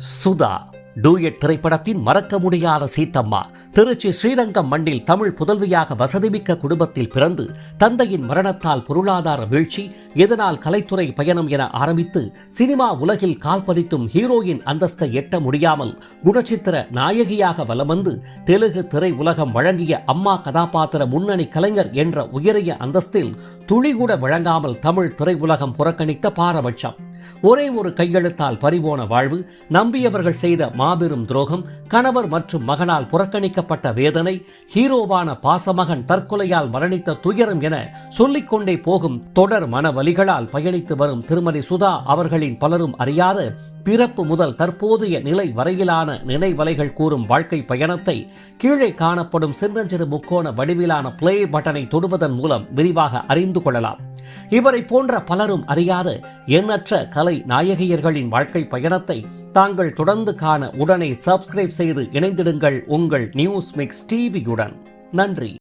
Sudha duet திரைப்படத்தின் மறக்க முடியாத சீத்தம்மா. திருச்சி ஸ்ரீரங்கம் மண்ணில் தமிழ் புதல்வியாக வசதிமிக்க குடும்பத்தில் பிறந்து தந்தையின் மரணத்தால் பொருளாதார வீழ்ச்சி, இதனால் கலைத்துறை பயணம் என ஆரம்பித்து சினிமா உலகில் கால் பதித்தும் ஹீரோயின் அந்தஸ்தை எட்ட முடியாமல் குணச்சித்திர நாயகியாக வலம் வந்து தெலுங்கு திரை உலகம் வழங்கிய அம்மா கதாபாத்திர முன்னணி கலைஞர் என்ற உயரிய அந்தஸ்தில் துளிகூட வழங்காமல் தமிழ் திரை உலகம் புறக்கணித்த பாரபட்சம். ஒரே ஒரு கையெழுத்தால் பறிபோன வாழ்வு, நம்பியவர்கள் செய்த மாபெரும் துரோகம், கணவர் மற்றும் மகனால் புறக்கணிக்கப்பட்ட வேதனை, ஹீரோவான பாசமகன் தற்கொலையால் மரணித்த துயரம் என சொல்லிக்கொண்டே போகும் தொடர் மனவலிகளால் பயணித்து வரும் திருமதி சுதா அவர்களின் பலரும் அறியாத பிறப்பு முதல் தற்போதைய நிலை வரையிலான நினைவலைகள் கூறும் வாழ்க்கை பயணத்தை கீழே காணப்படும் சின்னஞ்சிறு முக்கோண வடிவிலான பிளே பட்டனை தொடுவதன் மூலம் விரிவாக அறிந்து கொள்ளலாம். இவரை போன்ற பலரும் அறியாத எண்ணற்ற கலை நாயகியர்களின் வாழ்க்கை பயணத்தை தாங்கள் தொடர்ந்து காண உடனே சப்ஸ்கிரைப் செய்து இணைந்திடுங்கள் உங்கள் நியூஸ் மிக்ஸ் டிவியுடன். நன்றி.